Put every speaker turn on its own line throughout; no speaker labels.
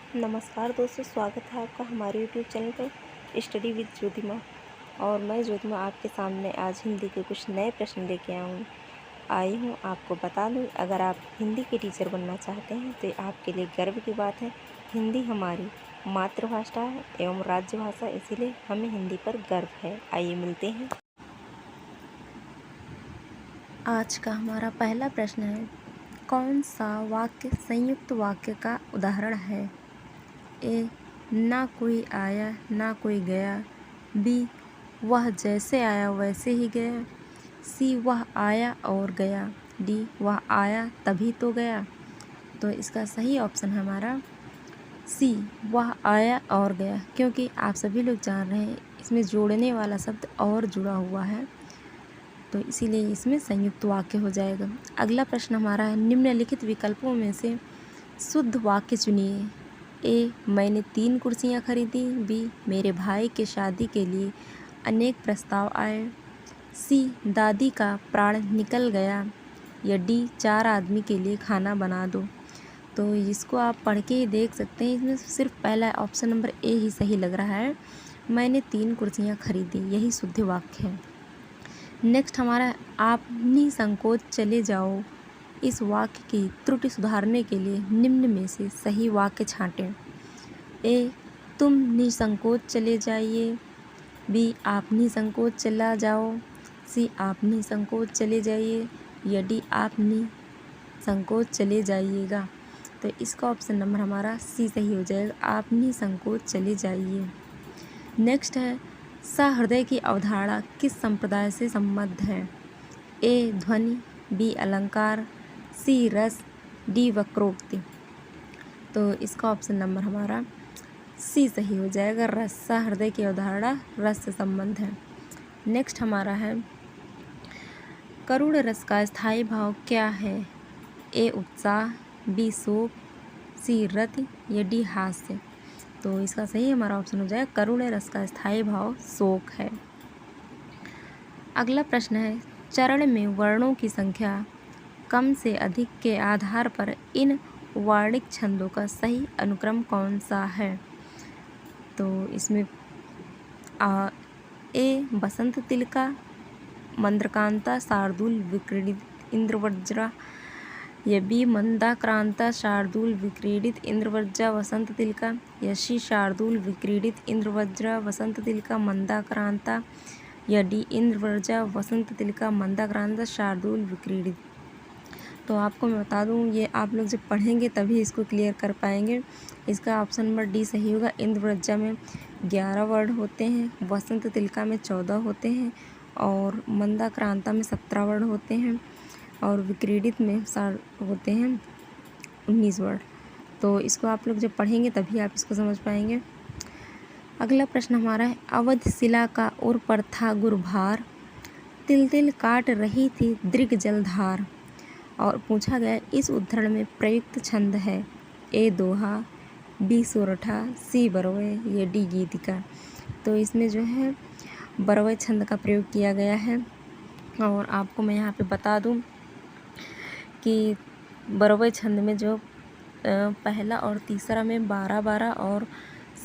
नमस्कार दोस्तों, स्वागत है आपका हमारे यूट्यूब चैनल पर स्टडी विद ज्योतिमा। और मैं ज्योतिमा आपके सामने आज हिंदी के कुछ नए प्रश्न लेके आई हूँ। आपको बता दूँ, अगर आप हिंदी के टीचर बनना चाहते हैं तो आपके लिए गर्व की बात है। हिंदी हमारी मातृभाषा है एवं राज्य भाषा, इसीलिए हमें हिंदी पर गर्व है। आइए मिलते हैं। आज का हमारा पहला प्रश्न है, कौन सा वाक्य संयुक्त वाक्य का उदाहरण है? ए, ना कोई आया ना कोई गया। बी, वह जैसे आया वैसे ही गया। सी, वह आया और गया। डी, वह आया तभी तो गया। तो इसका सही ऑप्शन हमारा सी, वह आया और गया, क्योंकि आप सभी लोग जान रहे हैं इसमें जोड़ने वाला शब्द और जुड़ा हुआ है, तो इसीलिए इसमें संयुक्त वाक्य हो जाएगा। अगला प्रश्न हमारा है, निम्नलिखित विकल्पों में से शुद्ध वाक्य चुनिए। ए, मैंने 3 कुर्सियाँ खरीदी। बी, मेरे भाई के शादी के लिए अनेक प्रस्ताव आए। सी, दादी का प्राण निकल गया। या डी, 4 आदमी के लिए खाना बना दो। तो इसको आप पढ़ के ही देख सकते हैं, इसमें सिर्फ पहला ऑप्शन नंबर ए ही सही लग रहा है। मैंने 3 कुर्सियाँ खरीदी, यही शुद्ध वाक्य है। नेक्स्ट हमारा, आप निसंकोच चले जाओ। इस वाक्य की त्रुटि सुधारने के लिए निम्न में से सही वाक्य छांटें। ए, तुम निसंकोच चले जाइए। बी, आप निसंकोच चला जाओ। सी, आप निसंकोच चले जाइए। या डी, आप निसंकोच चले जाइएगा। तो इसका ऑप्शन नंबर हमारा सी सही हो जाएगा, आप निसंकोच चले जाइए। नेक्स्ट है, सहृदय की अवधारणा किस संप्रदाय से संबद्ध है? ए, ध्वनि। बी, अलंकार। सी, रस। डी, वक्रोक्ति। तो इसका ऑप्शन नंबर हमारा सी सही हो जाएगा, रस। सहृदय की अवधारणा रस से संबंध है। नेक्स्ट हमारा है, करुण रस का स्थायी भाव क्या है? ए, उत्साह। बी, शोक। सी, रति। या डी, हास्य। तो इसका सही हमारा ऑप्शन हो जाएगा, करुण रस का स्थायी भाव शोक है। अगला प्रश्न है, चरण में वर्णों की संख्या कम से अधिक के आधार पर इन वार्णिक छंदों का सही अनुक्रम कौन सा है? तो इसमें ए, बसंत तिलका, मंद्रकांता, शार्दूल, विक्रीडित, इंद्रवज्रा। या बी, मंदाक्रांता, शार्दूल, विक्रीडित, इंद्रवज्रा, वसंत तिलका। या सी, शार्दूल, विक्रीडित, इंद्रवज्रा, वसंत तिलका, मंदाक्रांता। या डी, इंद्रवज्रा, वसंत तिलका, मंदाक्रांता, शार्दूल, विक्रीडित। तो आपको मैं बता दूं, ये आप लोग जब पढ़ेंगे तभी इसको क्लियर कर पाएंगे। इसका ऑप्शन नंबर डी सही होगा। इंद्रवज्रा में 11 वर्ण होते हैं, वसंत तिलका में 14 होते हैं और मंदाक्रांता में 17 वर्ण होते हैं और विक्रीडित में होते हैं 19 वर्ण। तो इसको आप लोग जब पढ़ेंगे तभी आप इसको समझ पाएंगे। अगला प्रश्न हमारा है, अवध शिला का उर पर था गुरुभार, तिल तिल काट रही थी दृग जलधार। और पूछा गया, इस उद्धरण में प्रयुक्त छंद है? ए, दोहा। बी, सोरठा। सी, बरवय। या डी, गीतिका। तो इसमें जो है बरवय छंद का प्रयोग किया गया है। और आपको मैं यहाँ पे बता दूँ कि बरवय छंद में जो पहला और तीसरा में 12-12 और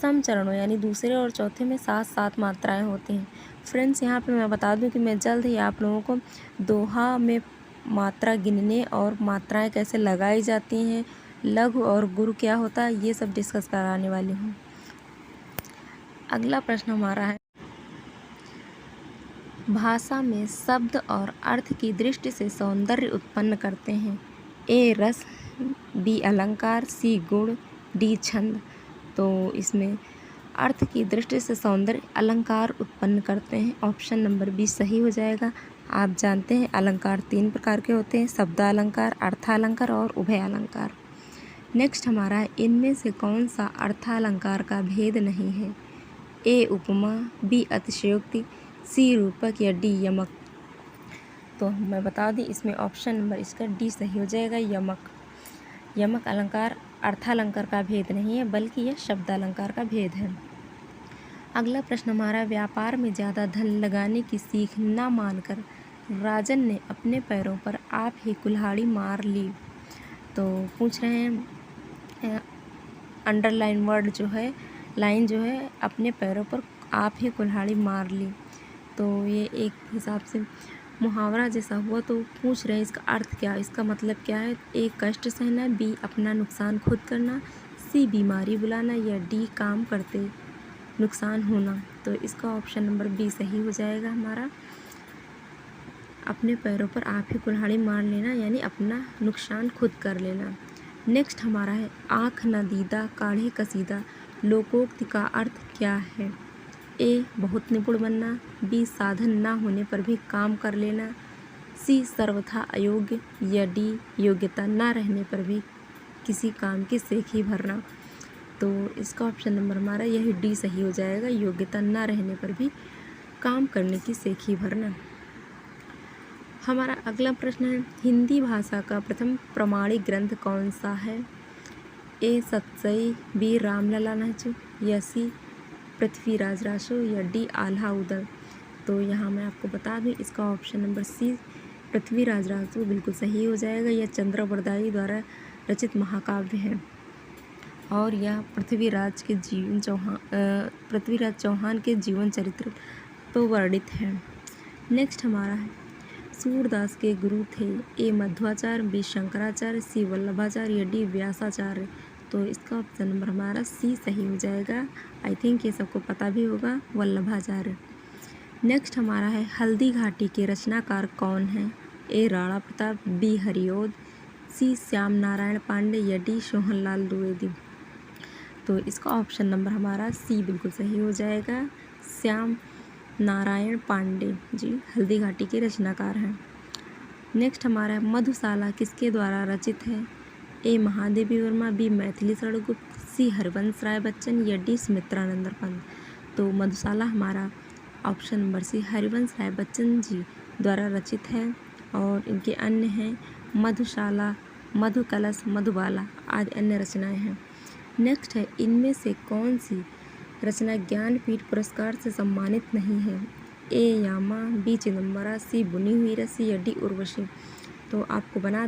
सम चरणों यानी दूसरे और चौथे में 7-7 मात्राएं होती हैं। फ्रेंड्स, यहाँ पे मैं बता दूँ कि मैं जल्द ही आप लोगों को दोहा में मात्रा गिनने और मात्राएं कैसे लगाई जाती हैं, लघु और गुरु क्या होता है, ये सब डिस्कस कराने वाली हूँ। अगला प्रश्न हमारा है, भाषा में शब्द और अर्थ की दृष्टि से सौंदर्य उत्पन्न करते हैं? ए, रस। बी, अलंकार। सी, गुण। डी, छंद। तो इसमें अर्थ की दृष्टि से सौंदर्य अलंकार उत्पन्न करते हैं, ऑप्शन नंबर बी सही हो जाएगा। आप जानते हैं अलंकार 3 प्रकार के होते हैं, शब्दालंकार, अर्थालंकार और उभयालंकार। नेक्स्ट हमारा है, इनमें से कौन सा अर्थालंकार का भेद नहीं है? ए, उपमा। बी, अतिशयोक्ति। सी, रूपक। या डी, यमक। तो मैं बता दी, इसमें ऑप्शन नंबर इसका डी सही हो जाएगा, यमक। यमक अलंकार अर्थालंकार का भेद नहीं है, बल्कि यह शब्दालंकार का भेद है। अगला प्रश्न हमारा, व्यापार में ज़्यादा धन लगाने की सीख न मानकर राजन ने अपने पैरों पर आप ही कुल्हाड़ी मार ली। तो पूछ रहे हैं, अंडरलाइन वर्ड जो है, लाइन जो है, अपने पैरों पर आप ही कुल्हाड़ी मार ली। तो ये एक हिसाब से मुहावरा जैसा हुआ। तो पूछ रहे हैं इसका अर्थ क्या, इसका मतलब क्या है। ए कष्ट सहना, बी अपना नुकसान खुद करना, सी बीमारी बुलाना, या डी काम करते नुकसान होना। तो इसका ऑप्शन नंबर बी सही हो जाएगा हमारा, अपने पैरों पर आप ही कुल्हाड़ी मार लेना, यानी अपना नुकसान खुद कर लेना। नेक्स्ट हमारा है आँख न दीदा काढ़े कसीदा लोकोक्ति का अर्थ क्या है। ए बहुत निपुण बनना, बी साधन ना होने पर भी काम कर लेना, सी सर्वथा अयोग्य, या डी योग्यता ना रहने पर भी किसी काम की सेखी भरना। तो इसका ऑप्शन नंबर हमारा यही डी सही हो जाएगा, योग्यता ना रहने पर भी काम करने की सेखी भरना। हमारा अगला प्रश्न है हिंदी भाषा का प्रथम प्रमाणिक ग्रंथ कौन सा है। ए सतसई, बी रामलला नहचु, या सी पृथ्वीराज रासो, या डी आल्हा उदल। तो यहाँ मैं आपको बता दूँ इसका option number C Prithviraj Raso बिल्कुल सही हो जाएगा। यह चंद्रवरदाई द्वारा रचित महाकाव्य है और यह पृथ्वीराज चौहान के जीवन चरित्र पर वर्णित है। नेक्स्ट हमारा है सूरदास के गुरु थे। ए मध्वाचार्य, बी शंकराचार्य, सी वल्लभाचार्य, या डी व्यासाचार्य। तो इसका ऑप्शन नंबर हमारा सी सही हो जाएगा। आई थिंक ये सबको पता भी होगा, वल्लभाचार्य। नेक्स्ट हमारा है हल्दी घाटी के रचनाकार कौन हैं। ए राणा प्रताप, बी हरिऔध, सी श्याम नारायण पांडे, या डी सोहनलाल द्विवेदी। तो इसका ऑप्शन नंबर हमारा सी बिल्कुल सही हो जाएगा, श्याम नारायण पांडे जी हल्दी घाटी के रचनाकार हैं। नेक्स्ट हमारा है मधुशाला किसके द्वारा रचित है। ए महादेवी वर्मा, बी मैथिली शरणगुप्त, सी हरिवंश राय बच्चन, या डी सुमित्रानंद पंत। तो मधुशाला हमारा ऑप्शन नंबर सी हरिवंश राय बच्चन जी द्वारा रचित है और इनके अन्य हैं मधुशाला, मधुकलश, मधुबाला आदि अन्य रचनाएं हैं। नेक्स्ट है इनमें से कौन सी रचना ज्ञानपीठ पुरस्कार से सम्मानित नहीं है। ए यामा, बी चिदम्बरा, सी बुनी हुई रस्सी, या डी उर्वशी। तो आपको बता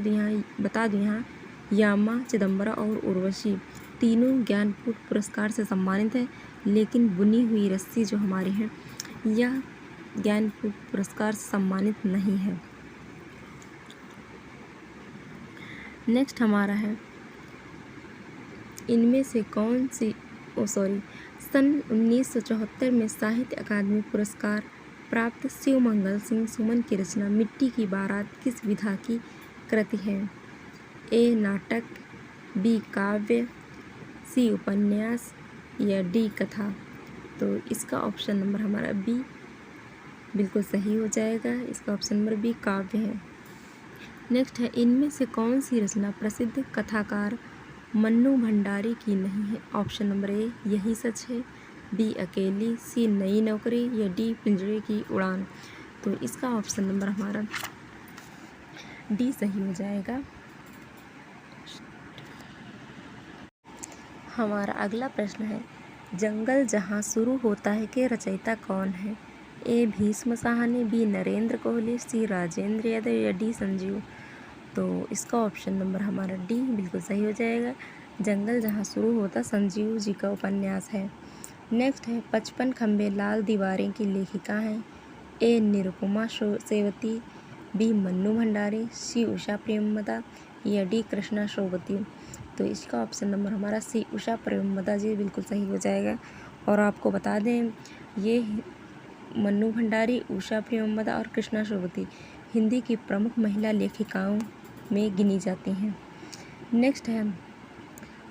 दूँ यहाँ यामा, चिदम्बरा और उर्वशी तीनों ज्ञानपीठ पुरस्कार से सम्मानित है, लेकिन बुनी हुई रस्सी जो हमारी है यह ज्ञानपीठ पुरस्कार से सम्मानित नहीं है। नेक्स्ट हमारा है इनमें से कौन सी सन 1974 में साहित्य अकादमी पुरस्कार प्राप्त शिवमंगल सिंह सुमन की रचना मिट्टी की बारात किस विधा की कृति है। ए नाटक, बी काव्य, सी उपन्यास, या डी कथा। तो इसका ऑप्शन नंबर हमारा बी बिल्कुल सही हो जाएगा, इसका ऑप्शन नंबर बी काव्य है। नेक्स्ट है इनमें से कौन सी रचना प्रसिद्ध कथाकार मन्नू भंडारी की नहीं है। ऑप्शन नंबर ए यही सच है, बी अकेली, सी नई नौकरी, या डी पिंजरे की उड़ान। तो इसका ऑप्शन नंबर हमारा डी सही हो जाएगा। हमारा अगला प्रश्न है जंगल जहाँ शुरू होता है के रचयिता कौन है। ए भीष्म साहनी, बी नरेंद्र कोहली, सी राजेंद्र यादव, या डी संजीव। तो इसका ऑप्शन नंबर हमारा डी बिल्कुल सही हो जाएगा। जंगल जहाँ शुरू होता संजीव जी का उपन्यास है। नेक्स्ट है 55 खंबे लाल दीवारें की लेखिका हैं। ए निरुपमा सेवती, बी मन्नू भंडारी, सी उषा प्रेमदा, या डी कृष्णा शोभती। तो इसका ऑप्शन नंबर हमारा सी उषा प्रेमदा जी बिल्कुल सही हो जाएगा। और आपको बता दें ये मन्नू भंडारी, उषा प्रेमदा और कृष्णा शोभती हिंदी की प्रमुख महिला लेखिकाओं में गिनी जाती हैं। नेक्स्ट है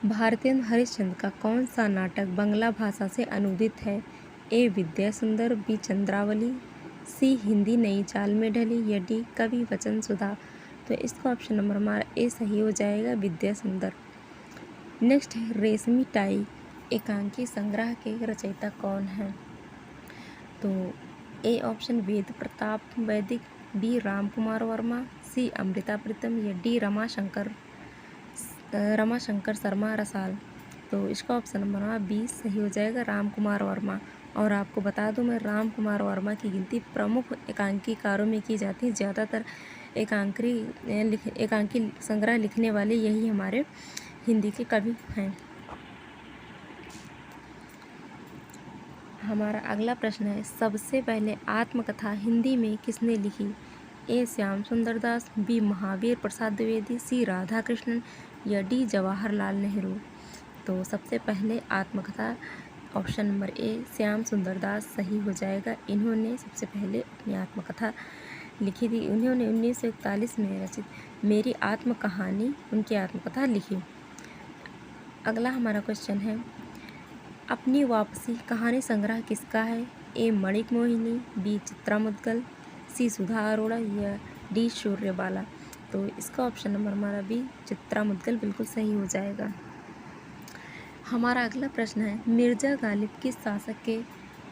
भारतेंद्र हरिश्चंद्र का कौन सा नाटक बांग्ला भाषा से अनुदित है। ए विद्या सुंदर, बी चंद्रावली, सी हिंदी नई चाल में ढली, या डी कवि वचन सुधा। तो इसका ऑप्शन नंबर हमारा ए सही हो जाएगा, विद्या सुंदर। नेक्स्ट है रेशमी टाई एकांकी संग्रह के रचयिता कौन है। तो ए ऑप्शन वेद प्रताप वैदिक, बी राम कुमार वर्मा, सी अमृता प्रीतम, या डी रमाशंकर शर्मा रसाल। तो इसका ऑप्शन नंबर बी सही हो जाएगा, राम कुमार वर्मा। और आपको बता दूं मैं राम कुमार वर्मा की गिनती प्रमुख एकांकीकारों में की जाती है। ज़्यादातर एकांकी संग्रह लिखने वाले यही हमारे हिंदी के कवि हैं। हमारा अगला प्रश्न है, सबसे पहले आत्मकथा हिंदी में किसने लिखी? ए श्याम सुंदर दास, बी महावीर प्रसाद द्विवेदी, सी राधा कृष्णन या डी जवाहरलाल नेहरू। तो सबसे पहले आत्मकथा ऑप्शन नंबर ए श्याम सुंदर दास सही हो जाएगा। इन्होंने सबसे पहले अपनी आत्मकथा लिखी थी। उन्होंने 1941 में रचित मेरी आत्मकहानी उनकी आत्मकथा लिखी। अगला हमारा क्वेश्चन है, अपनी वापसी कहानी संग्रह किसका है? ए मणिक मोहिनी, बी चित्रा मुद्गल, सी सुधा अरोड़ा या डी सूर्यबाला। तो इसका ऑप्शन नंबर हमारा बी चित्रा मुद्गल बिल्कुल सही हो जाएगा। हमारा अगला प्रश्न है, मिर्ज़ा गालिब किस शासक के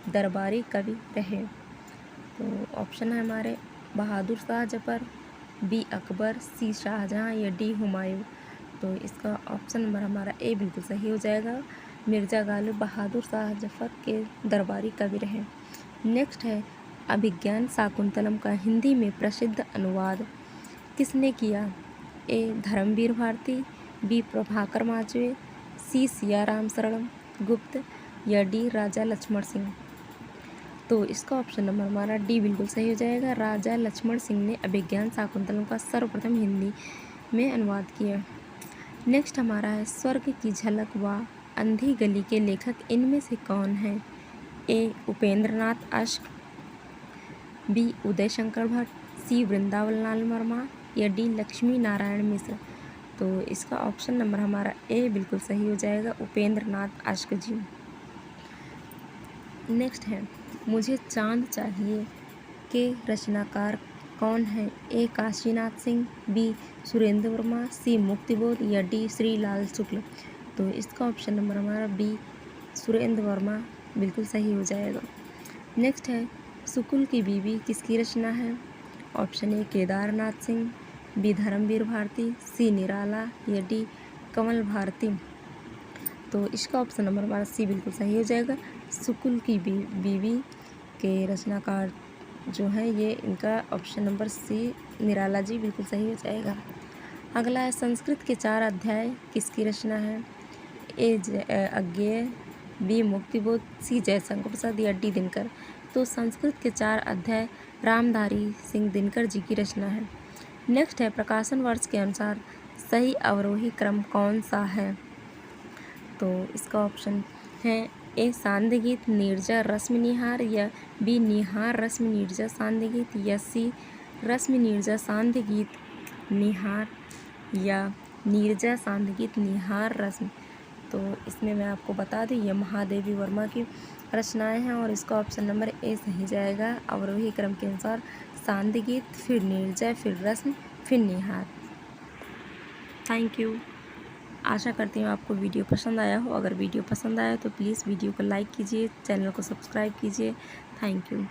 दरबारी कवि रहे? तो ऑप्शन है हमारे बहादुर शाह जफर, बी अकबर, सी शाहजहां या डी हुमायूं। तो इसका ऑप्शन नंबर हमारा ए बिल्कुल सही हो जाएगा। मिर्ज़ा गालिब बहादुर शाह जफर के दरबारी कवि रहे। नेक्स्ट है, अभिज्ञान शाकुंतलम का हिंदी में प्रसिद्ध अनुवाद किसने किया? ए धर्मवीर भारती, बी प्रभाकर माचवे, सी सियाराम शरण गुप्त या डी राजा लक्ष्मण सिंह। तो इसका ऑप्शन नंबर हमारा डी बिल्कुल सही हो जाएगा। राजा लक्ष्मण सिंह ने अभिज्ञान शाकुंतलम का सर्वप्रथम हिंदी में अनुवाद किया। नेक्स्ट हमारा है, स्वर्ग की झलक व अंधी गली के लेखक इनमें से कौन है? ए उपेंद्रनाथ अश्क, बी उदय शंकर भट्ट, सी वृंदावन लाल वर्मा या डी लक्ष्मी नारायण मिश्र। तो इसका ऑप्शन नंबर हमारा ए बिल्कुल सही हो जाएगा, उपेंद्रनाथ अश्क जी। नेक्स्ट है, मुझे चांद चाहिए के रचनाकार कौन है? ए काशीनाथ सिंह, बी सुरेंद्र वर्मा, सी मुक्तिबोध या डी श्रीलाल शुक्ल। तो इसका ऑप्शन नंबर हमारा बी सुरेंद्र वर्मा बिल्कुल सही हो जाएगा। नेक्स्ट है, सुकुल की बीवी किसकी रचना है? Option A Kedarnath Singh, B Dharamvir Bharati, C Nirala या डी कमल भारती। तो इसका ऑप्शन नंबर हमारा सी बिल्कुल सही हो जाएगा। सुकुल की बीवी के रचनाकार जो है ये इनका ऑप्शन नंबर सी निराला जी बिल्कुल सही हो जाएगा। अगला है, संस्कृत के 4 अध्याय किसकी रचना है? ए अज्ञेय, बी मुक्तिबोध, सी जयशंकर प्रसाद या डी दिनकर। तो संस्कृत के 4 अध्याय रामधारी सिंह दिनकर जी की रचना है। नेक्स्ट है, प्रकाशन वर्ष के अनुसार सही अवरोही क्रम कौन सा है? तो इसका ऑप्शन है ए सांध्य गीत नीरजा रश्मि निहार या बी निहार रश्मि नीरजा सांध्य गीत या सी रश्मि नीरजा सांध्य गीत निहार या नीरजा सांध्य गीत निहार रश्मि। तो इसमें मैं आपको बता दूं ये महादेवी वर्मा की रचनाएं हैं और इसका ऑप्शन नंबर ए सही जाएगा। अवरोही क्रम के अनुसार सांध्य गीत, फिर नीरजा, फिर रश्मि, फिर निहार। Thank you. आशा करती हूँ आपको वीडियो पसंद आया हो। अगर वीडियो पसंद आया तो प्लीज़ वीडियो को लाइक कीजिए, चैनल को सब्सक्राइब कीजिए। Thank you.